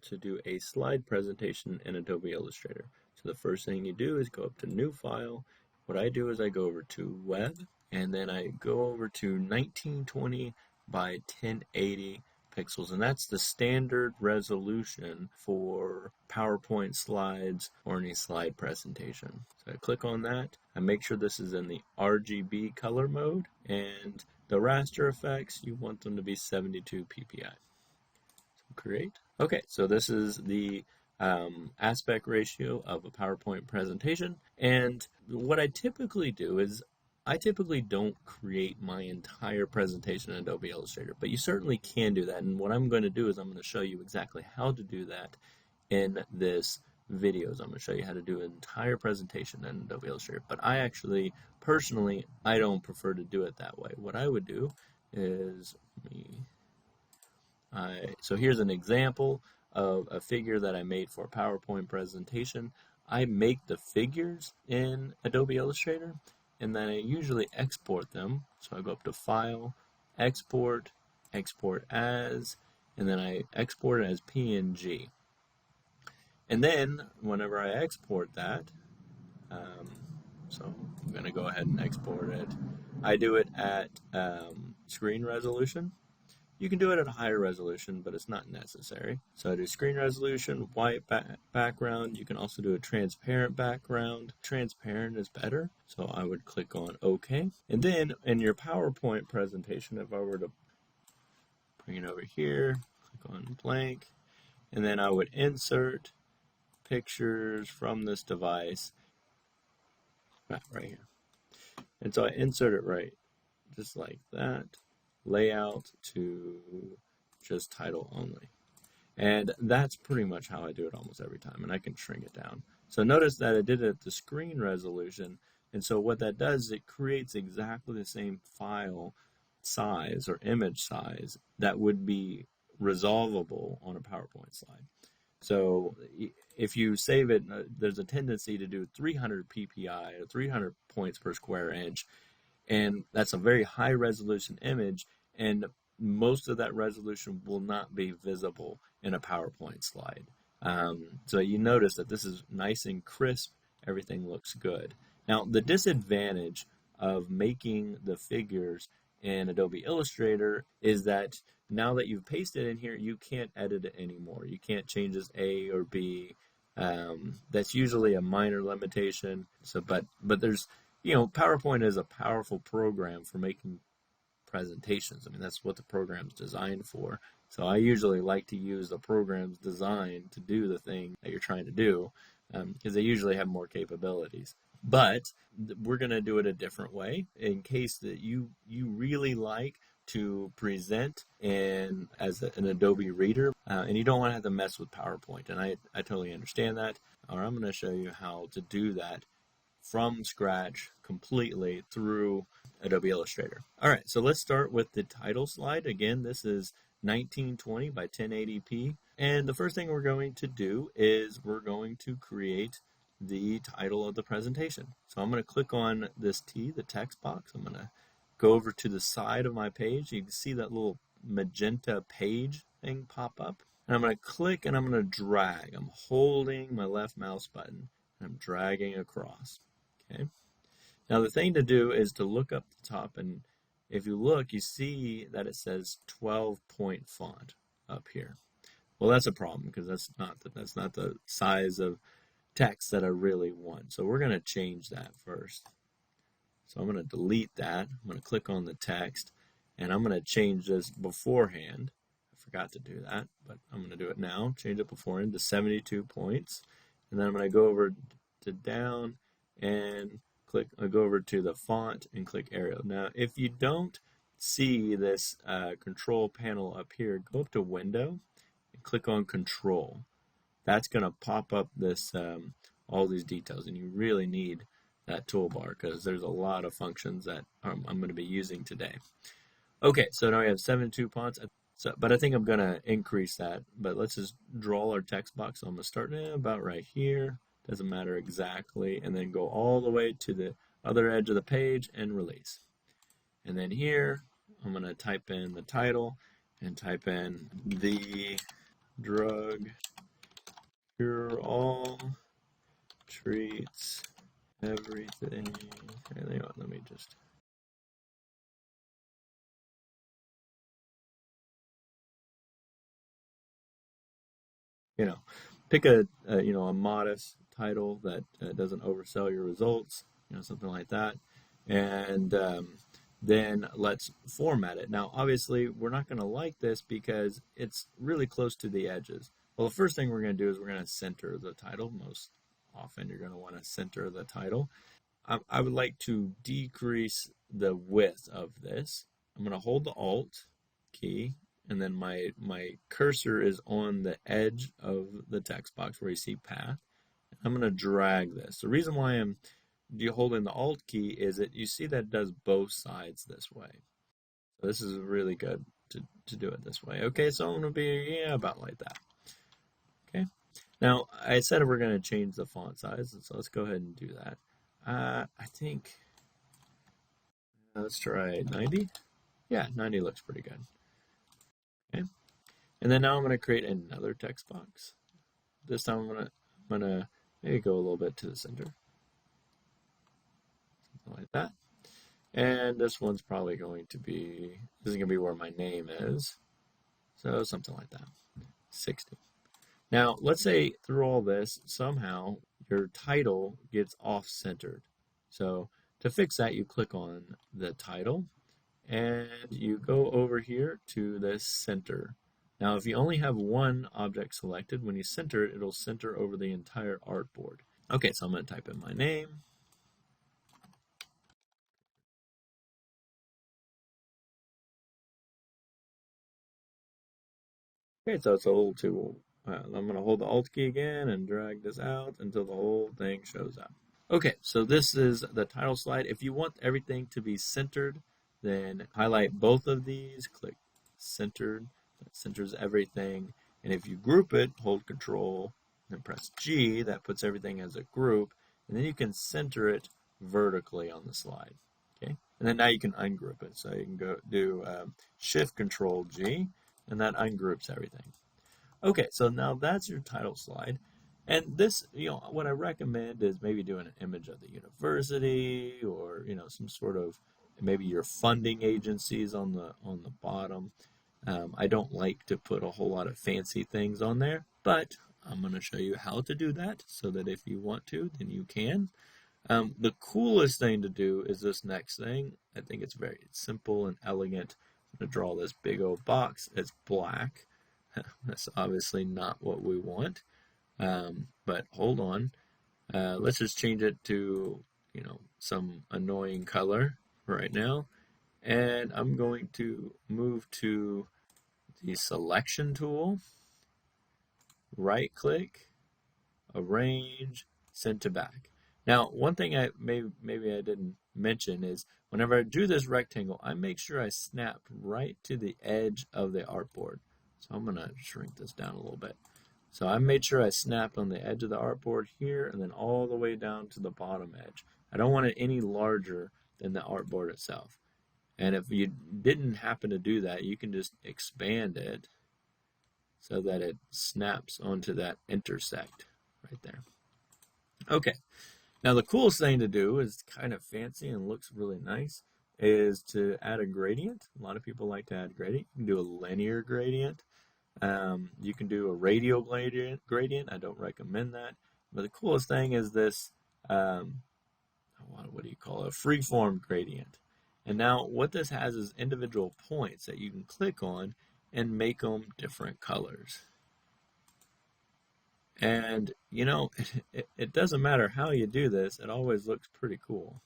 to do a slide presentation in Adobe Illustrator. So the first thing you do is go up to New File. What I do is I go over to Web, and then I go over to 1920 by 1080 pixels, and that's the standard resolution for PowerPoint slides or any slide presentation. So I click on that. I make sure this is in the RGB color mode, and the raster effects, you want them to be 72 ppi. So create. Okay, so this is the aspect ratio of a PowerPoint presentation, and what I typically do is I typically don't create my entire presentation in Adobe Illustrator, but you certainly can do that. And what I'm going to do is I'm going to show you exactly how to do that in this video. So I'm going to show you how to do an entire presentation in Adobe Illustrator. But I actually, personally, I don't prefer to do it that way. What I would do is, so here's an example of a figure that I made for a PowerPoint presentation. I make the figures in Adobe Illustrator, and then I usually export them. So I go up to File, Export, Export As, and then I export it as PNG. And then whenever I export that, so I'm going to go ahead and export it. I do it at screen resolution. You can do it at a higher resolution, but it's not necessary. So I do screen resolution, white background. You can also do a transparent background. Transparent is better, so I would click on OK. And then in your PowerPoint presentation, if I were to bring it over here, click on blank, and then I would insert pictures from this device right here. And so I insert it right, just like that. Layout to just title only. And that's pretty much how I do it almost every time, and I can shrink it down. So notice that I did it at the screen resolution, and so what that does is it creates exactly the same file size or image size that would be resolvable on a PowerPoint slide. So if you save it, there's a tendency to do 300 ppi or 300 points per square inch, and that's a very high resolution image, and most of that resolution will not be visible in a PowerPoint slide. So you notice that this is nice and crisp, everything looks good. Now the disadvantage of making the figures in Adobe Illustrator is that now that you've pasted in here, you can't edit it anymore. You can't change this A or B. That's usually a minor limitation. So, but there's, PowerPoint is a powerful program for making presentations. I mean, that's what the program's designed for. So I usually like to use the programs designed to do the thing that you're trying to do, because they usually have more capabilities. But we're going to do it a different way in case that you really like to present as an Adobe Reader, and you don't want to have to mess with PowerPoint. And I totally understand that. Or I'm going to show you how to do that from scratch completely through Adobe Illustrator. All right, so let's start with the title slide. Again, this is 1920 by 1080p. And the first thing we're going to do is we're going to create the title of the presentation. So I'm going to click on this T, the text box. I'm going to go over to the side of my page. You can see that little magenta page thing pop up. And I'm going to click and I'm going to drag. I'm holding my left mouse button and I'm dragging across. Okay. Now the thing to do is to look up the top, and if you look, you see that it says 12-point font up here. Well, that's a problem because that's not the size of text that I really want. So we're going to change that first. So I'm going to delete that. I'm going to click on the text, and I'm going to change this beforehand. I forgot to do that, but I'm going to do it now. Change it beforehand to 72 points, and then I'm going to go over to down and go over to the font and click Arial. Now, if you don't see this control panel up here, go up to Window and click on Control. That's going to pop up this all these details, and you really need that toolbar because there's a lot of functions that I'm going to be using today. Okay, so now we have 72 fonts, but I think I'm going to increase that. But let's just draw our text box. So I'm going to start about right here. Doesn't matter exactly, and then go all the way to the other edge of the page and release. And then here, I'm going to type in the title and type in the drug Cure all treats everything. Okay, let me just you know, pick a modest title that doesn't oversell your results, something like that, and then let's format it. Now, obviously, we're not going to like this because it's really close to the edges. Well, the first thing we're going to do is we're going to center the title. Most often, you're going to want to center the title. I would like to decrease the width of this. I'm going to hold the Alt key, and then my cursor is on the edge of the text box where you see path. I'm going to drag this. The reason why I'm holding the Alt key is that you see that it does both sides this way. So this is really good to do it this way. Okay, so I'm going to be about like that. Okay. Now, I said we're going to change the font size, so let's go ahead and do that. I think, let's try 90. Yeah, 90 looks pretty good. Okay. And then now I'm going to create another text box. This time I'm gonna maybe go a little bit to the center. Something like that. And this one's probably going to be, this is going to be where my name is. So something like that. 60. Now, let's say through all this, somehow your title gets off-centered. So to fix that, you click on the title and you go over here to the center. Now, if you only have one object selected, when you center it, it'll center over the entire artboard. Okay, so I'm going to type in my name. Okay, so it's a little too. I'm going to hold the Alt key again and drag this out until the whole thing shows up. Okay, so this is the title slide. If you want everything to be centered, then highlight both of these, click centered, that centers everything. And if you group it, hold Control and press G, that puts everything as a group. And then you can center it vertically on the slide. Okay, and then now you can ungroup it. So you can go do Shift Control G, and that ungroups everything. Okay, so now that's your title slide. And this, what I recommend is maybe doing an image of the university or, some sort of maybe your funding agencies on the bottom. I don't like to put a whole lot of fancy things on there, but I'm going to show you how to do that so that if you want to, then you can. The coolest thing to do is this next thing. I think it's very simple and elegant. I'm going to draw this big old box. It's black. That's obviously not what we want. But hold on. Let's just change it to, some annoying color right now. And I'm going to move to the selection tool, right click, arrange, send to back. Now, one thing I maybe I didn't mention is whenever I do this rectangle, I make sure I snap right to the edge of the artboard. So I'm going to shrink this down a little bit. So I made sure I snapped on the edge of the artboard here and then all the way down to the bottom edge. I don't want it any larger than the artboard itself. And if you didn't happen to do that, you can just expand it so that it snaps onto that intersect right there. Okay, now the coolest thing to do is kind of fancy and looks really nice is to add a gradient. A lot of people like to add gradient. You can do a linear gradient. You can do a radial gradient. I don't recommend that. But the coolest thing is this, what do you call it? A freeform gradient. And now what this has is individual points that you can click on and make them different colors. And, it doesn't matter how you do this, it always looks pretty cool.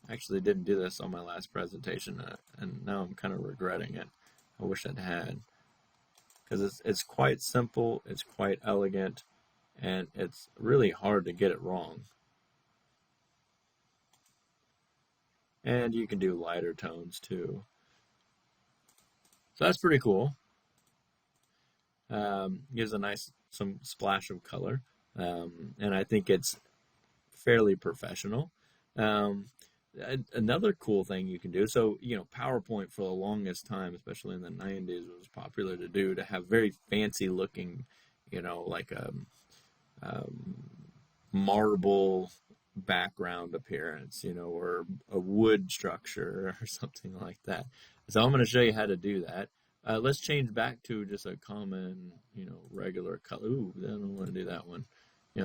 I actually didn't do this on my last presentation, and now I'm kind of regretting it. I wish I'd had. Because it's quite simple, it's quite elegant, and it's really hard to get it wrong. And you can do lighter tones too. So that's pretty cool. Gives a nice some splash of color, and I think it's fairly professional. Another cool thing you can do, so PowerPoint for the longest time, especially in the 90s, was popular to do, to have very fancy looking, like um, marble background appearance, or a wood structure or something like that. So I'm going to show you how to do that. Let's change back to just a common, regular color. Ooh, I don't want to do that one.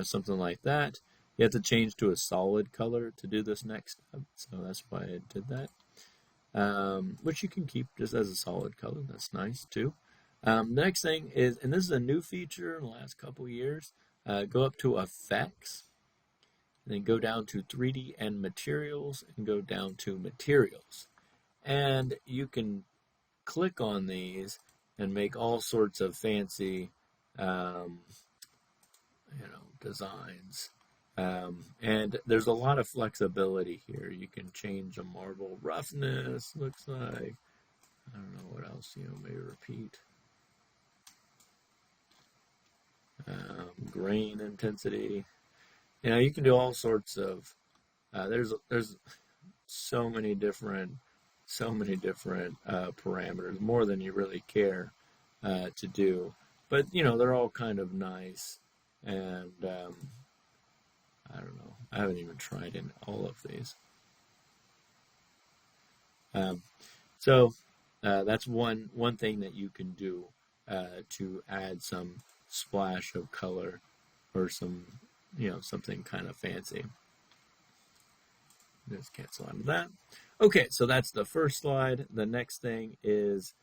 Something like that. You have to change to a solid color to do this next step. So that's why I did that. Which you can keep just as a solid color. That's nice too. The next thing is, and this is a new feature in the last couple years, go up to Effects, and then go down to 3D and Materials, and go down to Materials. And you can click on these and make all sorts of fancy, um, designs. And there's a lot of flexibility here. You can change the marble roughness, looks like. I don't know what else, maybe repeat. Grain intensity. You can do all sorts of. There's so many different parameters, more than you really care to do. But they're all kind of nice, and I don't know. I haven't even tried in all of these. So that's one thing that you can do to add some splash of color or some something kind of fancy. Just cancel out of that. Okay, so that's the first slide. The next thing is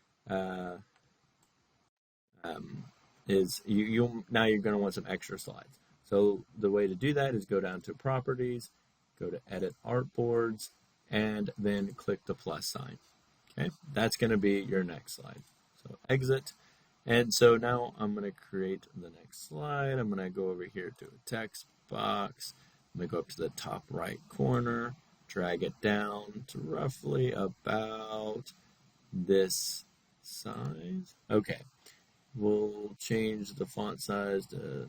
you now you're going to want some extra slides. So the way to do that is go down to Properties, go to Edit Artboards, and then click the plus sign. Okay, that's going to be your next slide. So exit. And so now I'm going to create the next slide. I'm going to go over here to a text box. I'm going to go up to the top right corner, drag it down to roughly about this size. Okay, we'll change the font size to,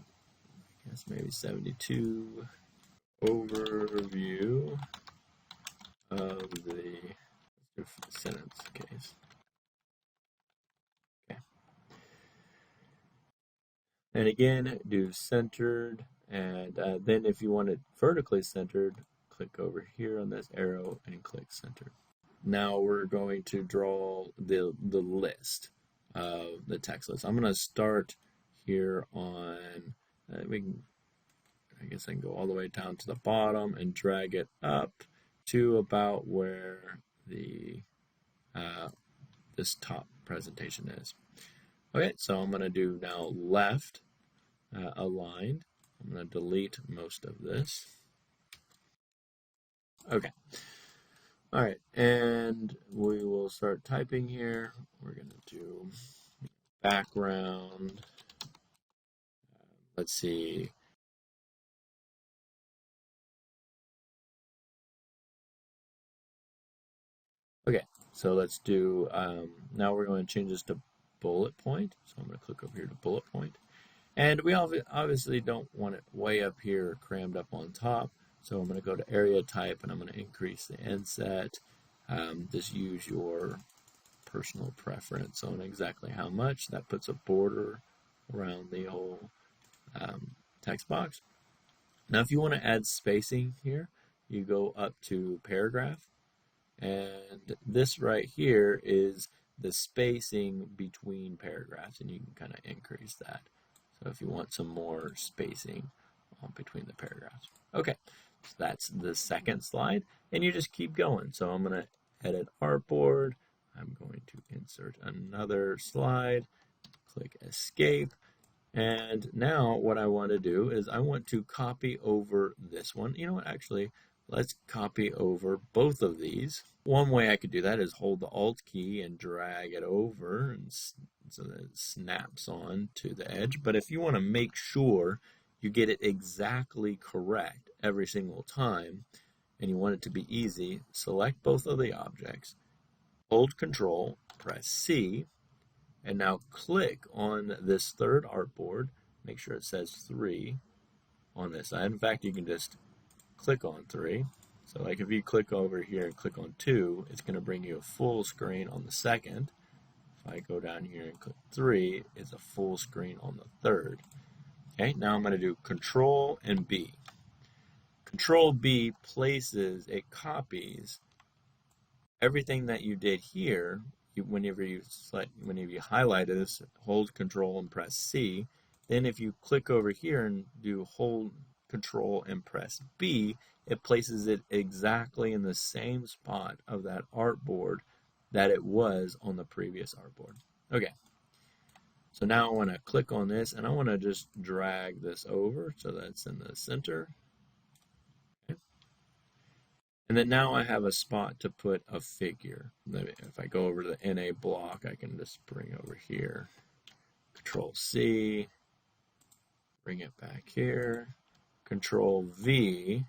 I guess, maybe 72. Overview of the sentence case. Okay. And again, do centered, and then if you want it vertically centered, click over here on this arrow and click center. Now we're going to draw the list of the text list. I'm going to start here on, I guess I can go all the way down to the bottom and drag it up to about where the this top presentation is. Okay, so I'm going to do now left aligned. I'm going to delete most of this. Okay. All right, and we will start typing here. We're going to do background. Let's see. Okay, so let's do, now we're going to change this to bullet point. So I'm going to click over here to bullet point. And we obviously don't want it way up here crammed up on top. So I'm going to go to area type and I'm going to increase the inset. Just use your personal preference on exactly how much. That puts a border around the whole text box. Now if you want to add spacing here, you go up to paragraph. And this right here is the spacing between paragraphs, and you can kind of increase that. So if you want some more spacing between the paragraphs. Okay, so that's the second slide, and you just keep going. So I'm going to edit artboard. I'm going to insert another slide, click escape. And now what I want to do is I want to copy over this one. You know what, actually, let's copy over both of these. One way I could do that is hold the Alt key and drag it over and so that it snaps on to the edge. But if you want to make sure you get it exactly correct every single time and you want it to be easy, select both of the objects, hold Control, press C, and now click on this third artboard. Make sure it says 3 on this side. In fact, you can just click on 3. So like if you click over here and click on 2, it's going to bring you a full screen on the second. If I go down here and click 3, it's a full screen on the third. Okay, now I'm going to do Control and B. Control B places, it copies everything that you did here. Whenever you highlight this, hold Control and press C. Then if you click over here and do hold Control and press B, it places it exactly in the same spot of that artboard that it was on the previous artboard. Okay, so now I want to click on this and I want to just drag this over so that's in the center. Okay. And then now I have a spot to put a figure. If I go over to the NA block, I can just bring over here, Control C, bring it back here, Control V.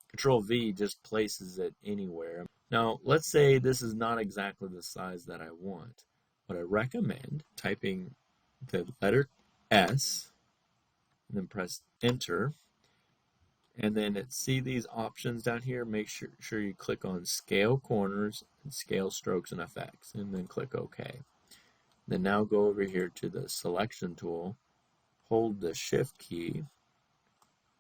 Control V just places it anywhere. Now, let's say this is not exactly the size that I want. What I recommend, typing the letter S, and then press Enter, and then see these options down here. Make sure you click on Scale Corners and Scale Strokes and Effects, and then click OK. Then now go over here to the Selection tool, hold the Shift key,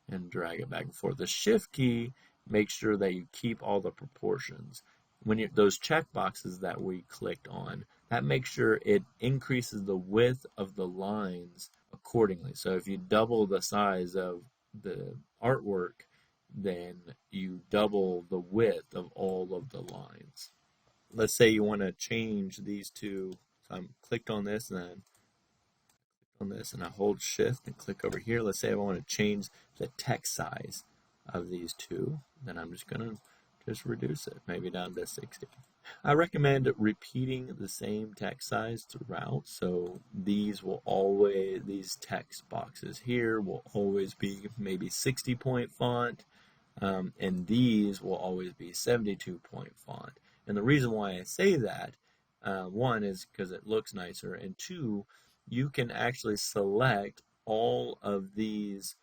and drag it back and forth. The Shift key makes sure that you keep all the proportions. When those check boxes that we clicked on, that makes sure it increases the width of the lines accordingly. So if you double the size of the artwork, then you double the width of all of the lines. Let's say you want to change these two. So I'm clicked on this and then on this and I hold Shift and click over here. Let's say I want to change the text size of these two. Then I'm just going to reduce it, maybe down to 60. I recommend repeating the same text size throughout. So these text boxes here will always be maybe 60-point font. And these will always be 72-point font. And the reason why I say that, one is because it looks nicer, and two, you can actually select all of these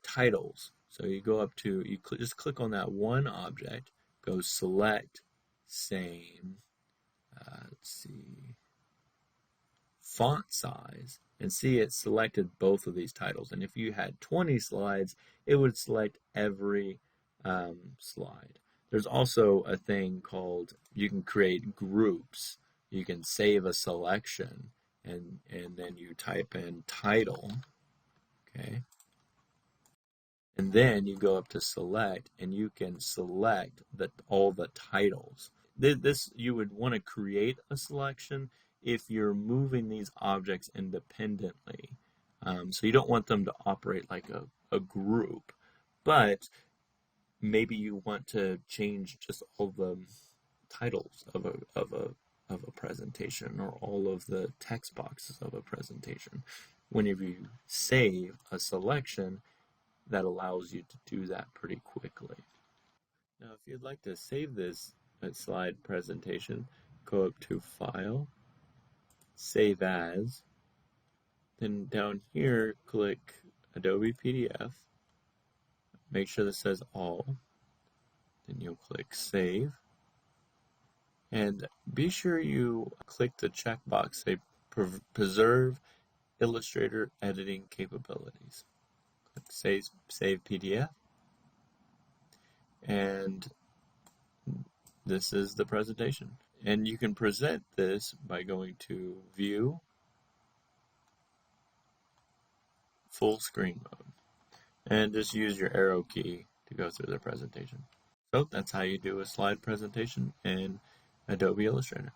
titles. So you go up to, just click on that one object, go select, same, let's see, font size, and see it selected both of these titles. And if you had 20 slides, it would select every slide. There's also a thing called, you can create groups. You can save a selection and then you type in title, okay? And then you go up to select and you can select all the titles. This you would want to create a selection if you're moving these objects independently. So you don't want them to operate like a group, but maybe you want to change just all the titles of a presentation or all of the text boxes of a presentation. Whenever you save a selection, that allows you to do that pretty quickly. Now, if you'd like to save this slide presentation, go up to File, Save As, then down here, click Adobe PDF, make sure this says All, then you'll click Save, and be sure you click the checkbox, say Preserve Illustrator Editing Capabilities. Click Save PDF, and this is the presentation. And you can present this by going to View, Full Screen Mode, and just use your arrow key to go through the presentation. So that's how you do a slide presentation in Adobe Illustrator.